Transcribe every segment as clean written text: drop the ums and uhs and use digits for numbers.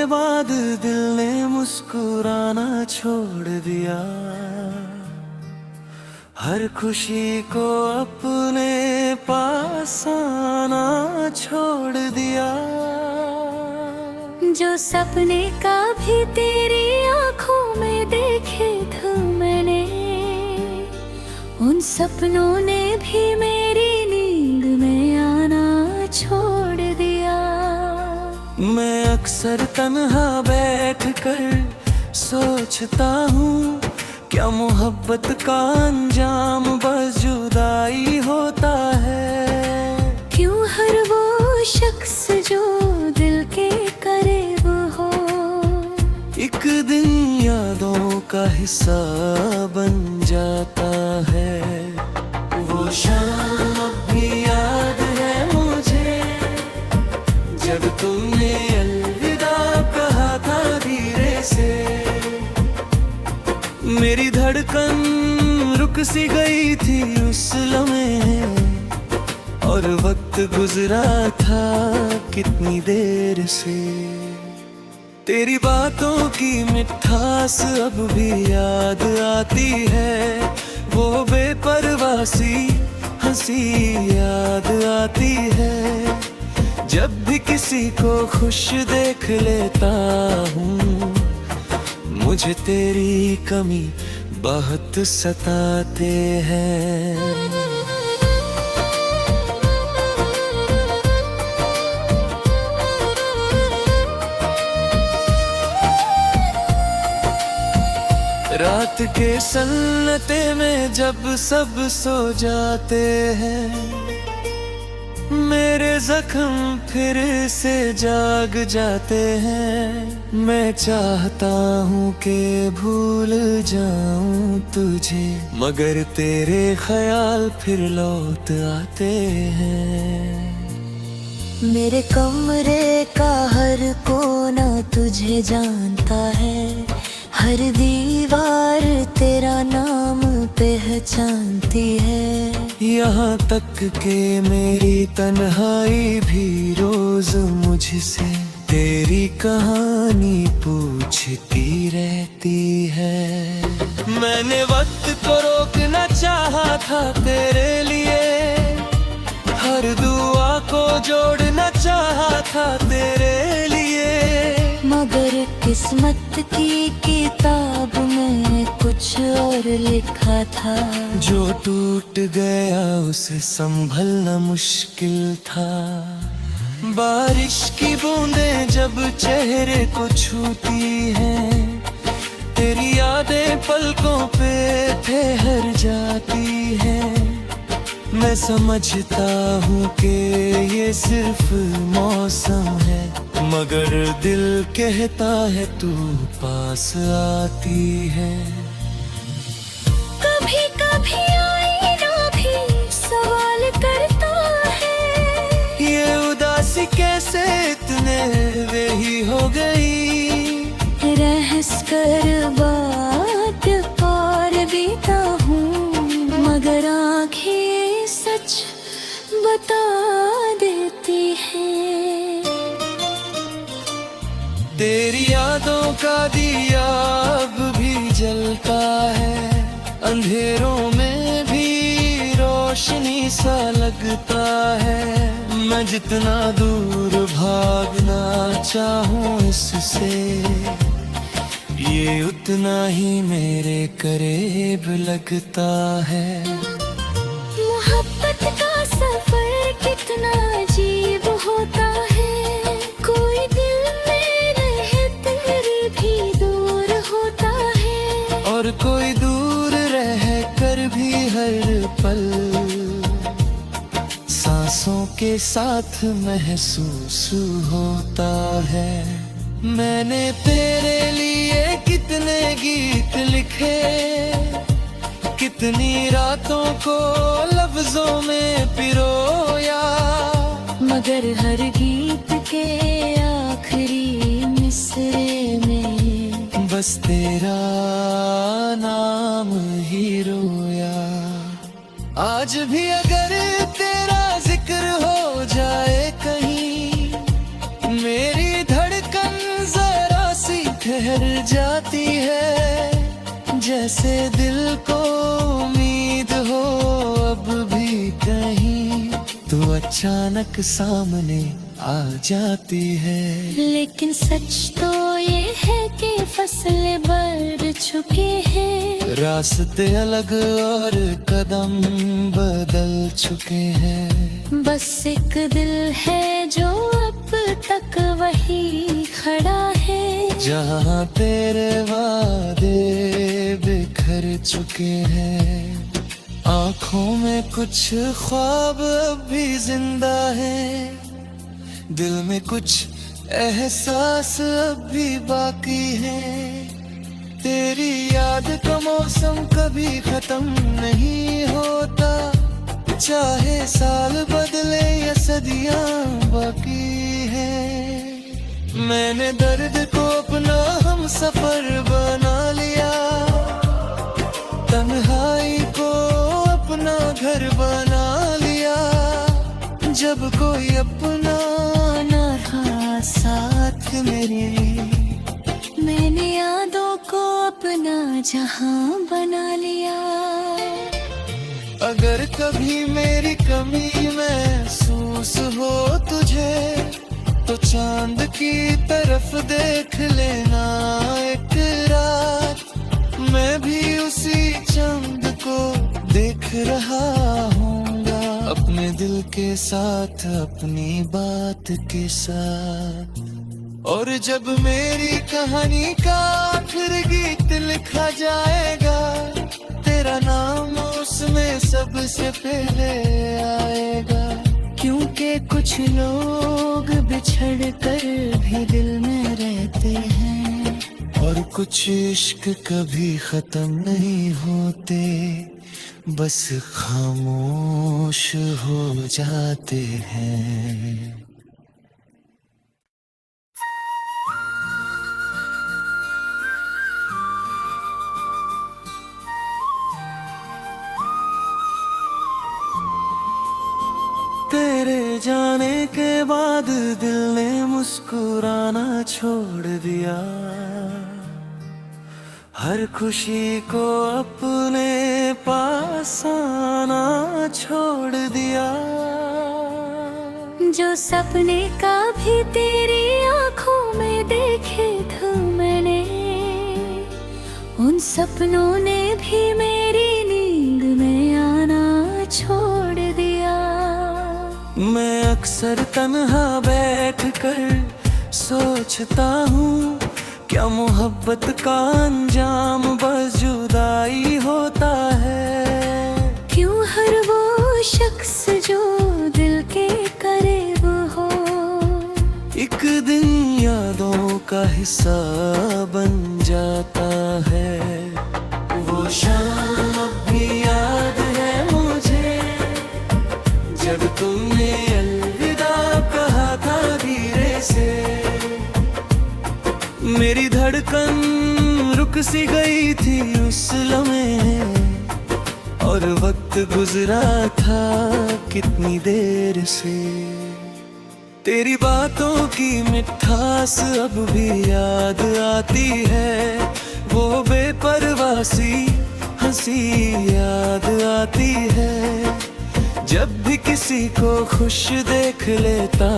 बाद दिल ने मुस्कुराना छोड़ दिया, हर खुशी को अपने पास आना छोड़ दिया। जो सपने कभी तेरी आंखों में देखे थे मैंने, उन सपनों ने भी मेरी नींद में आना छोड़ दिया। मैं अक्सर तन्हा बैठकर सोचता हूँ, क्या मोहब्बत का अंजाम बस जुदाई होता है। क्यों हर वो शख्स जो दिल के करीब हो, एक दिन यादों का हिस्सा बन जाता है। वो शाम अब भी याद है मुझे, जब तुमने अलविदा कहा था धीरे से। मेरी धड़कन रुक सी गई थी उस लम्हे, और वक्त गुजरा था कितनी देर से। तेरी बातों की मिठास अब भी याद आती है, वो बेपरवासी हंसी याद आती है। जब भी किसी को खुश देख लेता हूँ, मुझे तेरी कमी बहुत सताते हैं। रात के सन्नाटे में जब सब सो जाते हैं, मेरे जख्म फिर से जाग जाते हैं। मैं चाहता हूँ कि भूल जाऊँ तुझे, मगर तेरे ख्याल फिर लौट आते हैं। मेरे कमरे का हर कोना तुझे जानता है, हर दीवार तेरा नाम पहचानती है। यहाँ तक कि मेरी तन्हाई भी रोज मुझसे तेरी कहानी पूछती रहती है। मैंने वक्त को रोकना चाहा था तेरे लिए, हर दुआ को जोड़ना चाहा था तेरे लिए, मगर किस्मत की किताब में कुछ और लिखा था। जो टूट गया उसे संभलना मुश्किल था। बारिश की बूंदें जब चेहरे को छूती हैं, तेरी यादें पलकों पे ठहर जाती हैं। मैं समझता हूँ कि ये सिर्फ मौसम है, मगर दिल कहता है तू पास आती है। कभी कभी आईना भी सवाल करता है, ये उदासी कैसे इतने वेही हो गई। रहस कर बात और बीता हूँ, मगर आँखें सच बता देती हैं। तेरी यादों का दिया अब भी जलता है, अंधेरों में भी रोशनी सा लगता है। मैं जितना दूर भागना चाहूँ इससे, ये उतना ही मेरे करीब लगता है। मोहब्बत का सफर कितना अजीब होता है, कोई दिल में रहते भी दूर होता है, और कोई दूर रह कर भी हर पल सांसों के साथ महसूस होता है। मैंने तेरे लिए कितने गीत लिखे, कितनी रातों को लफ्जों में पिरोया, मगर हर गीत के आखिरी मिसरे में बस तेरा नाम ही रोया। आज भी अगर तेरा जिक्र हो जाए कहीं, मेरी धड़कन जरा ठहर जाती है, जैसे दिल को उम्मीद हो अब भी कहीं, तू अचानक सामने आ जाती है। लेकिन सच तो ये है कि फसलें बढ़ चुकी हैं, रास्ते अलग और कदम बदल चुके हैं। बस एक दिल है जो अब तक वही खड़ा है, जहाँ तेरे वादे बिखर चुके हैं। आँखों में कुछ ख्वाब अब भी जिंदा है, दिल में कुछ एहसास अब भी बाकी है। तेरी याद का मौसम कभी खत्म नहीं होता, चाहे साल बदले या सदियां बाकी है। मैंने दर्द को अपना हम सफर बना लिया, तन्हाई को अपना घर बना लिया। जब कोई अपना न रहा साथ मेरे, मैंने यादों को अपना जहां बना लिया। अगर कभी मेरी कमी महसूस हो तुझे, तो चांद की तरफ देख लेना एक रात। मैं भी उसी चांद को देख रहा हूँगा, अपने दिल के साथ, अपनी बात के साथ। और जब मेरी कहानी का आखिर गीत लिखा जाएगा, तेरा नाम उसमें सबसे पहले आएगा। क्योंकि कुछ लोग बिछड़ कर भी दिल में रहते हैं, और कुछ इश्क कभी खत्म नहीं होते, बस खामोश हो जाते हैं। तेरे जाने के बाद दिल ने मुस्कुराना छोड़ दिया, हर खुशी को अपने पास आना छोड़ दिया। जो सपने का भी तेरी आंखों में देखे थे मैंने, उन सपनों ने भी मेरी नींद में आना छोड़ दिया। मैं अक्सर तन्हा बैठ कर सोचता हूँ, क्या मोहब्बत का अंजाम बस जुदाई होता है। क्यों हर वो शख्स जो दिल के करीब हो, एक दिन यादों का हिस्सा बन जाता है। वो शाम अब भी याद है मुझे, जब तुमने अलविदा कहा था धीरे से। मेरी धड़कन रुक सी गई थी उस लम्हे, और वक्त गुजरा था कितनी देर से। तेरी बातों की मिठास अब भी याद आती है, वो बेपरवासी हंसी याद आती है। जब भी किसी को खुश देख लेता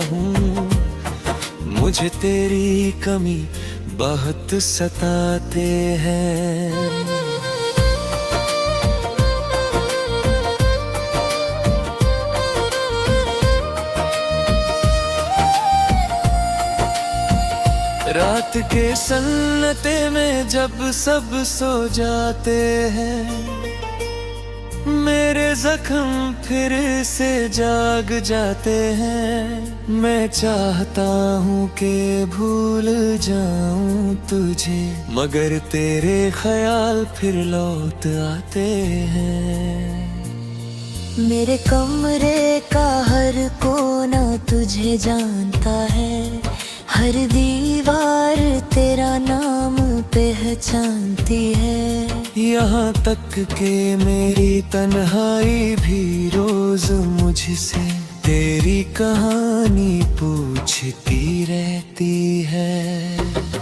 हूँ, मुझे तेरी कमी बहुत सताते हैं। रात के सन्नाटे में जब सब सो जाते हैं, मेरे जख्म फिर से जाग जाते हैं। मैं चाहता हूँ कि भूल जाऊँ तुझे, मगर तेरे ख्याल फिर लौट आते हैं। मेरे कमरे का हर कोना तुझे जानता है, हर दीवार तेरा नाम पहचानती है। यहाँ तक कि मेरी तन्हाई भी रोज मुझसे तेरी कहानी पूछती रहती है।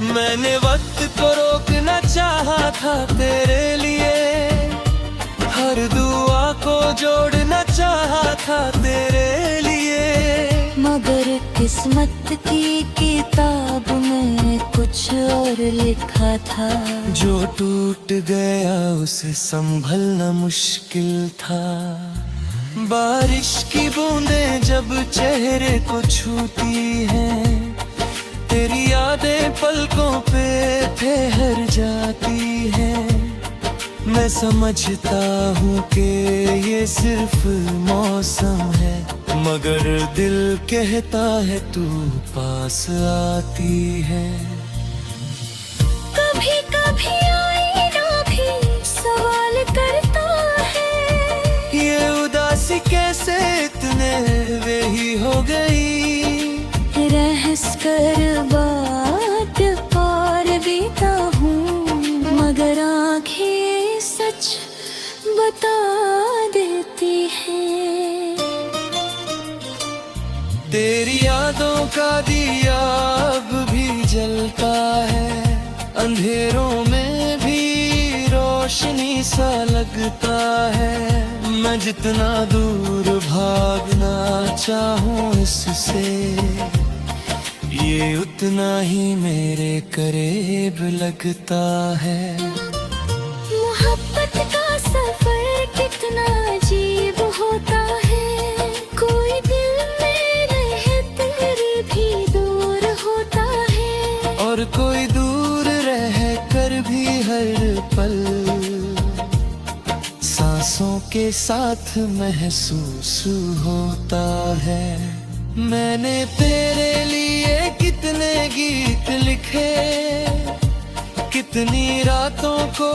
मैंने वक्त को रोकना चाहा था तेरे लिए, हर दुआ को जोड़ना चाहा था तेरे लिए। मगर किस्मत की किताब में कुछ और लिखा था। जो टूट गया उसे संभलना मुश्किल था। बारिश की बूंदें जब चेहरे को छूती हैं, तेरी यादें पलकों पे ठहर जाती हैं। मैं समझता हूँ कि ये सिर्फ मौसम है, मगर दिल कहता है तू पास आती है। कभी कभी आईना भी सवाल करता है, ये उदासी कैसे इतने वेही हो गई। रहस कर बात और बीता हूँ, मगर आँखें सच बता देती हैं। तेरी यादों का दिया अब भी जलता है, अंधेरों में भी रोशनी सा लगता है। मैं जितना दूर भागना चाहूँ इससे, ये उतना ही मेरे करीब लगता है। मोहब्बत का सफर कितना अजीब होता है, कोई दिल में रहते भी दूर होता है, और कोई दूर रह कर भी हर पल सांसों के साथ महसूस होता है। मैंने तेरे लिए कितने गीत लिखे, कितनी रातों को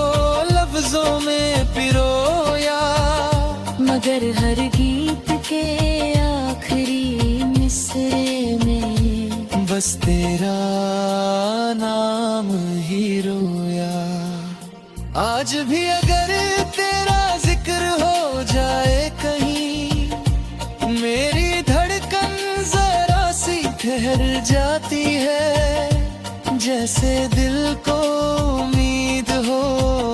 लफ्जों में पिरोया, मगर हर गीत के आखिरी मिसरे में बस तेरा नाम ही रोया। आज भी अगर तेरा जिक्र हो जाए कहीं, मेरी धड़कन जरा सी ठहर जाती है। जैसे दिल को उम्मीद हो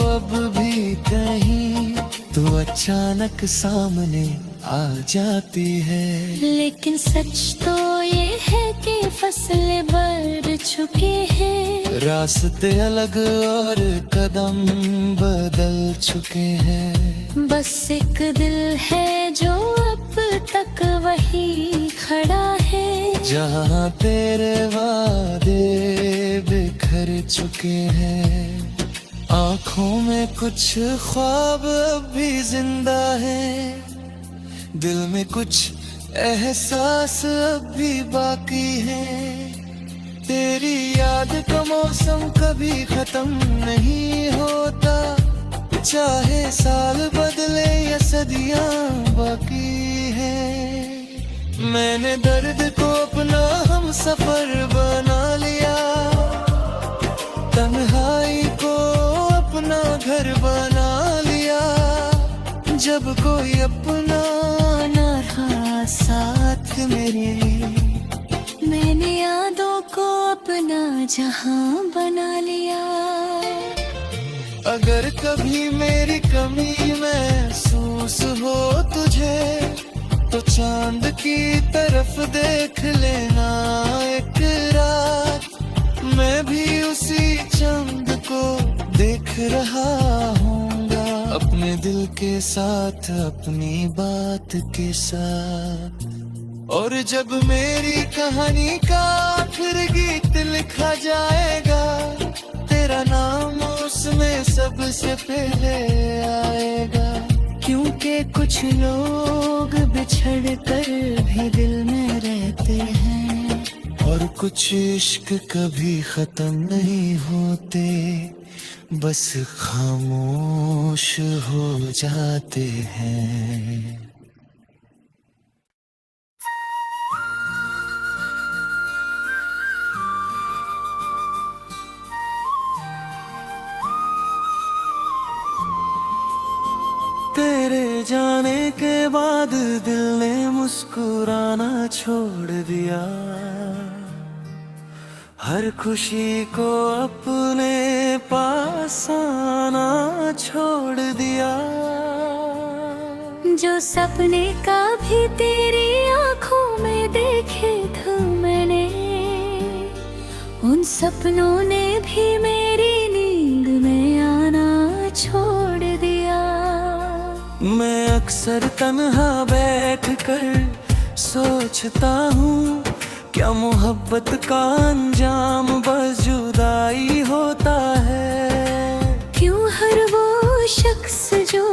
अब भी कहीं, तो अचानक सामने आ जाती है। लेकिन सच तो ये है कि फसलें बढ़ चुकी हैं, रास्ते अलग और कदम बदल चुके हैं। बस एक दिल है जो अब तक वही खड़ा है, जहाँ तेरे वादे बिखर चुके हैं। आँखों में कुछ ख्वाब अब भी जिंदा है, दिल में कुछ एहसास अब भी बाकी है। तेरी याद का मौसम कभी खत्म नहीं होता, चाहे साल बदले या सदियां बाकी है। मैंने दर्द को अपना हम सफर बना लिया, तन्हाई को अपना घर बना लिया। जब कोई अपना ना रहा साथ मेरे, मैंने यादों को अपना जहां बना लिया। अगर कभी मेरी कमी महसूस हो तुझे, तो चांद की तरफ देख लेना एक रात। मैं भी उसी चांद को देख रहा हूँगा, अपने दिल के साथ, अपनी बात के साथ। और जब मेरी कहानी का फिर गीत लिखा जाएगा, तेरा नाम उसमें सबसे पहले आएगा। क्योंकि कुछ लोग बिछड़ कर भी दिल में रहते हैं, और कुछ इश्क कभी खत्म नहीं होते, बस खामोश हो जाते हैं। तेरे जाने के बाद दिल ने मुस्कुराना छोड़ दिया, हर खुशी को अपने पास आना छोड़ दिया। जो सपने कभी तेरी आंखों में देखे थे मैंने, उन सपनों ने भी मेरी नींद में आना छोड़ दिया। मैं अक्सर तन्हा बैठकर सोचता हूँ, क्या मोहब्बत का अंजाम बस जुदाई होता है। क्यों हर वो शख्स जो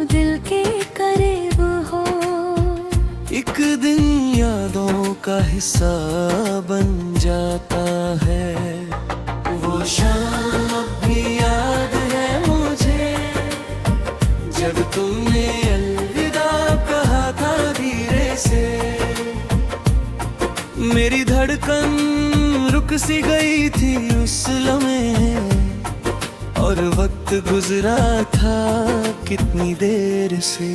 दिल के करीब हो, एक दिन यादों का हिस्सा बन जाता है। वो शाम अब भी याद है मुझे, जब तुमने अलविदा कहा था धीरे से। मेरी धड़कन रुक सी गई थी उस लम्हे, और वक्त गुजरा था कितनी देर से।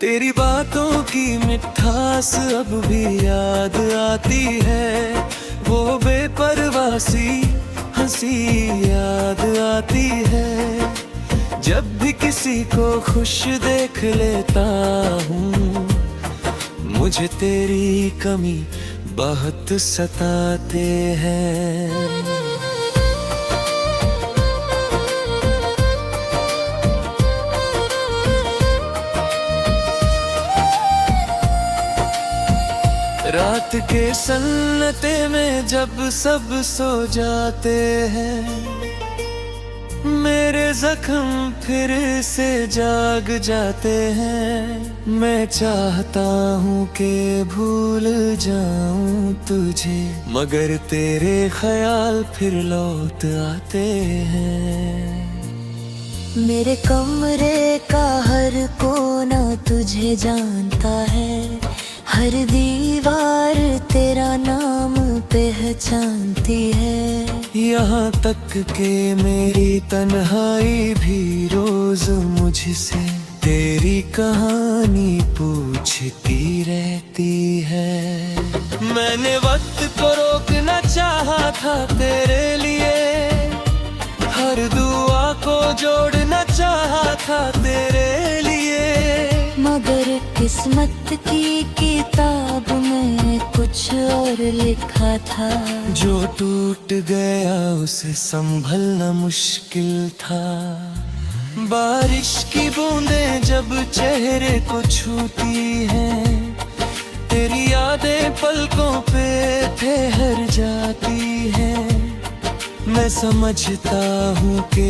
तेरी बातों की मिठास अब भी याद आती है, वो बेपरवासी हंसी याद आती है। जब भी किसी को खुश देख लेता हूँ, मुझे तेरी कमी बहुत सताते हैं। रात के सन्नाटे में जब सब सो जाते हैं, मेरे जख्म फिर से जाग जाते हैं। मैं चाहता हूँ कि भूल जाऊँ तुझे, मगर तेरे ख्याल फिर लौट आते हैं। मेरे कमरे का हर कोना तुझे जानता है, हर दीवार तेरा नाम पहचानती है। यहाँ तक कि मेरी तन्हाई भी रोज मुझसे तेरी कहानी पूछती रहती है। मैंने वक्त को रोकना चाहा था तेरे लिए, हर दुआ को जोड़ना चाहा था तेरे लिए, मगर किस्मत की किताब में कुछ और लिखा था। जो टूट गया उसे संभलना मुश्किल था। बारिश की बूंदें जब चेहरे को छूती हैं, तेरी यादें पलकों पे ठहर जाती हैं। मैं समझता हूँ कि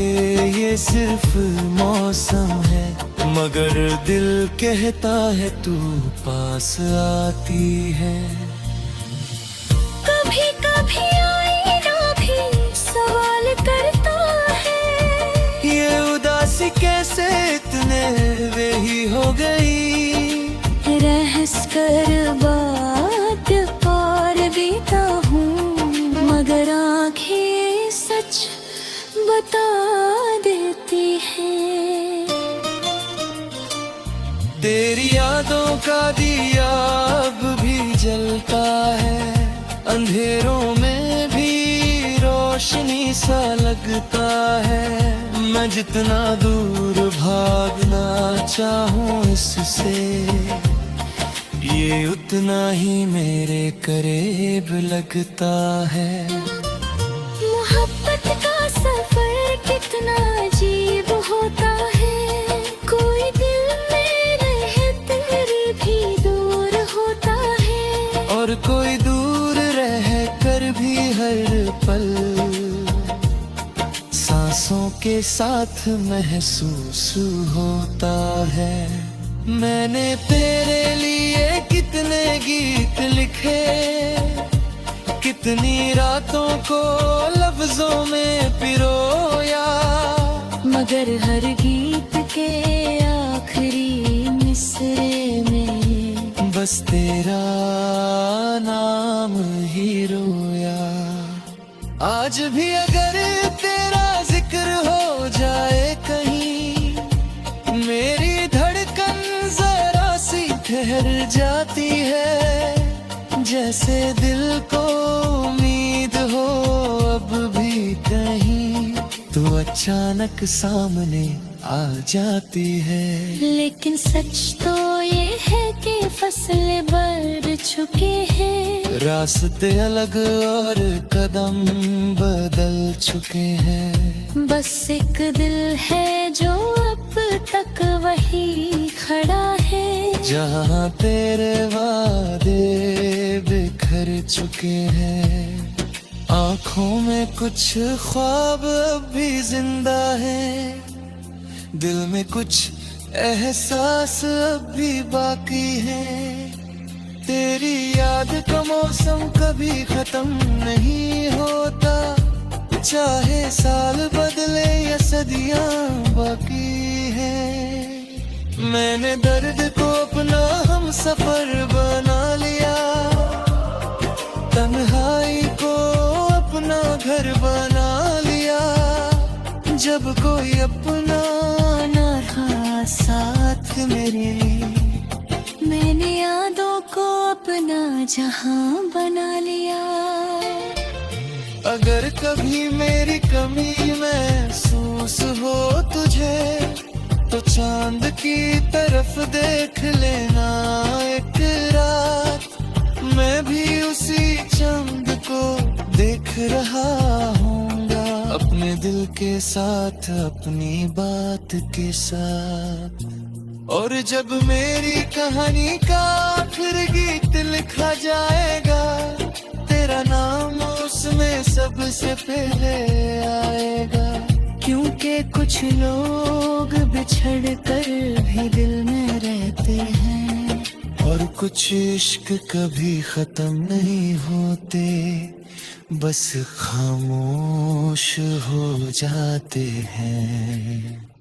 ये सिर्फ मौसम है, मगर दिल कहता है तू पास आती है। कभी कभी आईना भी सवाल करता है, ये उदासी कैसे इतने वेही हो गई। रहस कर बात और बीता हूँ, मगर आँखें सच बता देती हैं। तेरी यादों का दिया अब भी जलता है, अंधेरों में भी रोशनी सा लगता है। मैं जितना दूर भागना चाहूँ इससे, ये उतना ही मेरे करीब लगता है। मोहब्बत का सफर कितना अजीब होता है, कोई दिल में रहते भी दूर होता है, और कोई दूर रह कर भी हर पल सांसों के साथ महसूस होता है। मैंने तेरे लिए कितने गीत लिखे, कितनी रातों को लफ्जों में पिरोया, मगर हर गीत के आखिरी मिसरे में बस तेरा नाम ही रोया। आज भी अगर तेरा जिक्र हो जाए कहीं, मेरी धड़कन जरा सी ठहर जाती है। जैसे दिल को उम्मीद तू अचानक सामने आ जाती है। लेकिन सच तो ये है कि फसलें बढ़ चुके हैं, रास्ते अलग और कदम बदल चुके हैं। बस एक दिल है जो अब तक वही खड़ा है। जहाँ तेरे वादे बिखर चुके हैं, आँखों में कुछ ख्वाब अब भी जिंदा है। दिल में कुछ एहसास अब भी बाकी है। तेरी याद का मौसम कभी खत्म नहीं होता, चाहे साल बदले या सदियां बाकी है। मैंने दर्द को अपना हम सफर बना लिया, तन्हाई को अपना घर बना लिया। जब कोई अपना ना रहा साथ मेरे, मैंने यादों को अपना जहां बना लिया। अगर कभी मेरी कमी महसूस हो तुझे, तो चांद की तरफ देख लेना एक रात। मैं भी उसी चांद को देख रहा हूँगा, अपने दिल के साथ, अपनी बात के साथ। और जब मेरी कहानी का आखिर गीत लिखा जाएगा, तेरा नाम उसमें सबसे पहले आएगा। क्योंकि कुछ लोग बिछड़ कर भी दिल में रहते हैं, और कुछ इश्क कभी खत्म नहीं होते, बस खामोश हो जाते हैं।